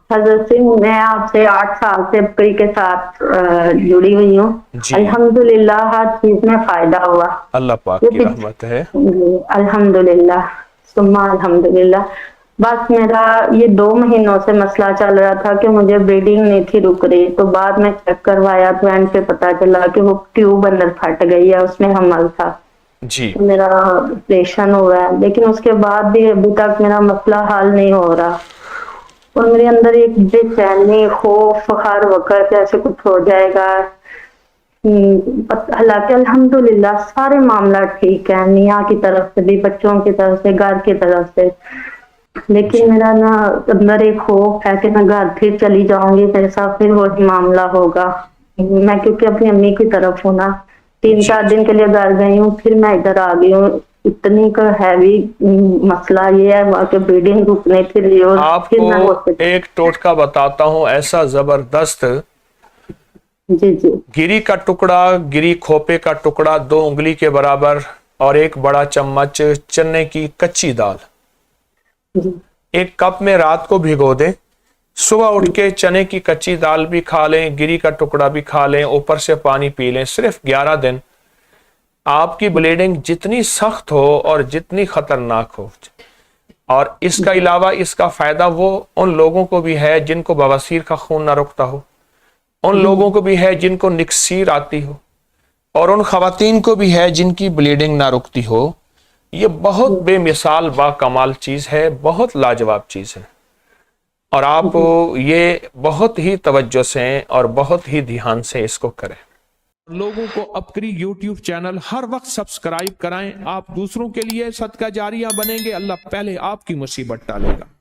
حضرت سے میں آپ سے 8 سال سے بکری کے ساتھ جڑی ہوئی ہوں جی الحمدللہ ہر چیز میں فائدہ ہوا اللہ پاک کی رحمت ہے. الحمدللہ ثم الحمدللہ. بس میرا یہ 2 مہینوں سے مسئلہ چل رہا تھا کہ مجھے بلیڈنگ نہیں تھی رک رہی، تو بعد میں چیک کروایا تو اینڈ پہ پتا چلا کہ وہ ٹیوب اندر پھٹ گئی ہے، اس میں حمل تھا. جی تو میرا آپریشن ہوا ہے، لیکن اس کے بعد بھی ابھی تک میرا مسئلہ حل نہیں ہو رہا، اور میرے اندر ایک بے چینی خوف ہر وقت ایسے کچھ ہو جائے گا. حالانکہ الحمدللہ سارے معاملات ٹھیک ہیں، میاں کی طرف سے بھی، بچوں کی طرف سے، گھر کی طرف سے، جی لیکن میرا نا اندر ایک خوف ہے کہ میں گھر پھر چلی جاؤں گی، میرے ساتھ پھر وہی معاملہ ہوگا. میں کیونکہ اپنی امی کی طرف ہوں نا، 3-4 جی دن کے لیے گھر گئی ہوں، پھر میں ادھر آ گئی ہوں. اتنی کا ہیوی مسئلہ یہ ہے وہاں کے بلیڈنگ رکنے کے لیے، اور آپ پھر کو میں ہاسپٹل. ایک ٹوٹکا بتاتا ہوں ایسا زبردست. جی جی گری کا ٹکڑا، گری کھوپے کا ٹکڑا 2 انگلی کے برابر، اور 1 بڑا چمچ چنے کی کچی دال جی 1 کپ میں رات کو بھگو دیں. صبح اٹھ کے چنے کی کچی دال بھی کھا لیں، گری کا ٹکڑا بھی کھا لیں، اوپر سے پانی پی لیں. صرف 11 دن آپ کی بلیڈنگ جتنی سخت ہو اور جتنی خطرناک ہو. اور اس کا علاوہ اس کا فائدہ وہ ان لوگوں کو بھی ہے جن کو بواسیر کا خون نہ رکتا ہو، ان لوگوں کو بھی ہے جن کو نکسیر آتی ہو، اور ان خواتین کو بھی ہے جن کی بلیڈنگ نہ رکتی ہو. یہ بہت بے مثال با کمال چیز ہے، بہت لاجواب چیز ہے، اور آپ یہ بہت ہی توجہ سے اور بہت ہی دھیان سے اس کو کریں. لوگوں کو اپکری یوٹیوب چینل ہر وقت سبسکرائب کرائیں. آپ دوسروں کے لیے صدقہ جاریہ بنیں گے، اللہ پہلے آپ کی مصیبت ٹالے گا.